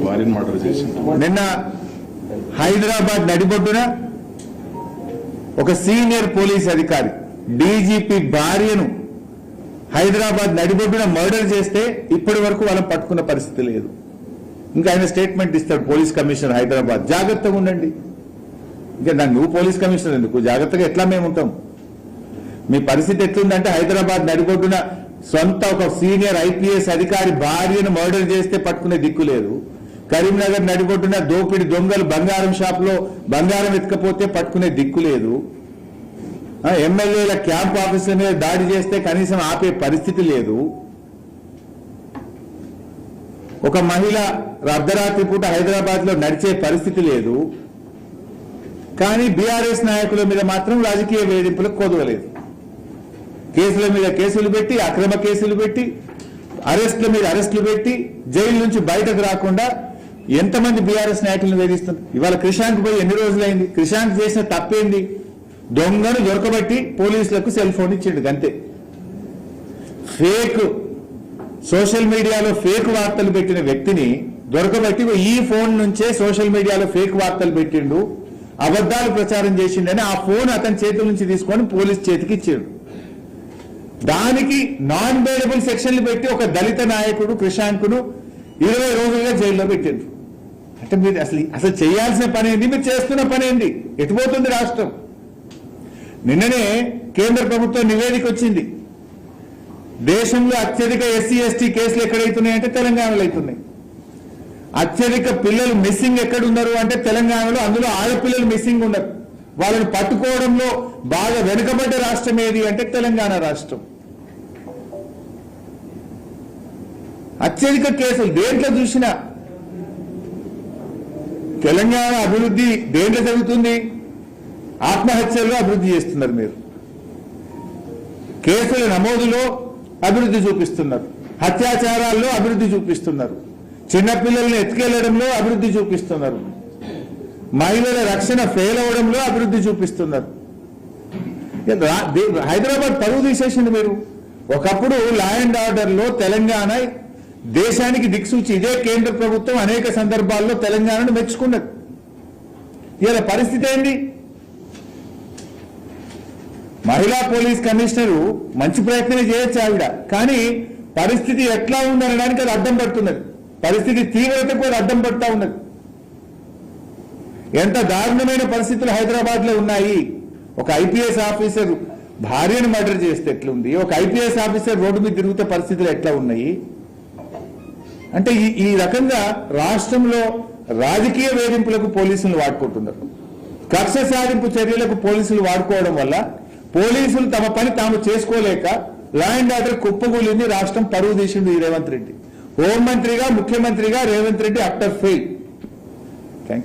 భార్యను మర్డర్ చేసింది. నిన్న హైదరాబాద్ నడిబొడ్డున ఒక సీనియర్ పోలీస్ అధికారి డీజీపీ భార్యను హైదరాబాద్ నడిబొడ్డున మర్డర్ చేస్తే ఇప్పటి వరకు వాళ్ళని పట్టుకున్న పరిస్థితి లేదు. ఇంకా ఆయన స్టేట్మెంట్ ఇస్తాడు పోలీస్ కమిషనర్ హైదరాబాద్, జాగ్రత్తగా ఉండండి. ఇంకా నువ్వు పోలీస్ కమిషనర్ ఎందుకు, జాగ్రత్తగా ఎట్లా మేము ఉంటాం? మీ పరిస్థితి ఎట్లుందంటే హైదరాబాద్ నడిబొడ్డున సొంత ఒక సీనియర్ ఐపీఎస్ అధికారి భార్యను మర్డర్ చేస్తే పట్టుకునే దిక్కు లేదు. కరీంనగర్ నడిబొడ్డున దోపిడి దొంగలు బంగారం షాప్ లో బంగారం ఎత్తుకపోతే పట్టుకునే దిక్కు లేదు. ఎమ్మెల్యేల క్యాంప్ ఆఫీసుల మీద దాడి చేస్తే కనీసం ఆపే పరిస్థితి లేదు. ఒక మహిళ అర్ధరాత్రి పూట హైదరాబాద్ లో నడిచే పరిస్థితి లేదు. కానీ బీఆర్ఎస్ నాయకుల మీద మాత్రం రాజకీయ వేధింపులకు కొదవలేదు. కేసుల మీద కేసులు పెట్టి, అక్రమ కేసులు పెట్టి, అరెస్టుల మీద అరెస్టులు పెట్టి, జైలు నుంచి బయటకు రాకుండా ఎంతమంది బీఆర్ఎస్ నాయకులను వేధిస్తున్నారు. ఇవాళ క్రిషాంక్ పోయి ఎన్ని రోజులైంది? క్రిషాంక్ చేసిన తప్పేంది? దొంగను దొరకబట్టి పోలీసులకు సెల్ ఫోన్ ఇచ్చిండు అంతే. ఫేక్ సోషల్ మీడియాలో ఫేక్ వార్తలు పెట్టిన వ్యక్తిని దొరకబట్టి ఈ ఫోన్ నుంచే సోషల్ మీడియాలో ఫేక్ వార్తలు పెట్టిండు, అబద్దాలు ప్రచారం చేసిండని ఆ ఫోన్ అతని చేతుల నుంచి తీసుకొని పోలీస్ చేతికి ఇచ్చాడు. దానికి నాన్ బెయిలబుల్ సెక్షన్లు పెట్టి ఒక దళిత నాయకుడు క్రిషాంక్ను 20 రోజులుగా జైల్లో పెట్టారు. అంటే మీరు అసలు చేయాల్సిన పని ఏంది? మీరు చేస్తున్న పని ఏంది? ఎటుపోతుంది రాష్ట్రం? నిన్ననే కేంద్ర ప్రభుత్వం నివేదిక వచ్చింది. దేశంలో అత్యధిక ఎస్సీ ఎస్టీ కేసులు ఎక్కడైతున్నాయంటే తెలంగాణలో అవుతున్నాయి. అత్యధిక పిల్లలు మిస్సింగ్ ఎక్కడున్నారు అంటే తెలంగాణలో. అందులో ఆడపిల్లలు మిస్సింగ్ ఉన్నారు. వాళ్ళని పట్టుకోవడంలో బాగా వెనుకబడ్డ రాష్ట్రం ఏది అంటే తెలంగాణ రాష్ట్రం. అత్యధిక కేసులు దేంట్లో చూసినా. తెలంగాణ అభివృద్ధి దేంట్లో జరుగుతుంది? ఆత్మహత్యల్లో అభివృద్ధి చేస్తున్నారు మీరు. కేసుల నమోదులో అభివృద్ధి చూపిస్తున్నారు, అత్యాచారాల్లో అభివృద్ధి చూపిస్తున్నారు, చిన్నపిల్లల్ని ఎత్తుకెళ్లడంలో అభివృద్ధి చూపిస్తున్నారు, మహిళల రక్షణ ఫెయిల్ అవడంలో అభివృద్ధి చూపిస్తున్నారు. హైదరాబాద్ పరువు తీసేసింది మీరు. ఒకప్పుడు లా అండ్ ఆర్డర్ లో తెలంగాణ దేశానికి దిక్సూచి. ఇదే కేంద్ర ప్రభుత్వం అనేక సందర్భాల్లో తెలంగాణను మెచ్చుకున్నది. ఇలా పరిస్థితి ఏంటి? మహిళా పోలీస్ కమిషనరు మంచి ప్రయత్నమే చేయొచ్చు ఆవిడ, కానీ పరిస్థితి ఎట్లా ఉందనడానికి అది అడ్డం పడుతున్నది. పరిస్థితి తీవ్రతకు అది అడ్డం పడుతూ ఉన్నది. ఎంత దారుణమైన పరిస్థితులు హైదరాబాద్ లో ఉన్నాయి. ఒక ఐపీఎస్ ఆఫీసర్ భార్యను మర్డర్ చేస్తే ఎట్లుంది? ఒక ఐపీఎస్ ఆఫీసర్ రోడ్డు మీద తిరుగుతే పరిస్థితులు ఎట్లా ఉన్నాయి? అంటే ఈ రకంగా రాష్ట్రంలో రాజకీయ వేధింపులకు పోలీసులు వాడుకుంటున్నారు. కక్ష సాధింపు చర్యలకు పోలీసులు వాడుకోవడం వల్ల పోలీసులు తమ పని తాము చేసుకోలేక లా అండ్ ఆర్డర్ కుప్పగూలింది. రాష్ట్రం పరువు తీసిండు ఈ రేవంత్ రెడ్డి. హోంమంత్రిగా ముఖ్యమంత్రిగా రేవంత్ రెడ్డి అఫ్టర్ ఫెయిల్.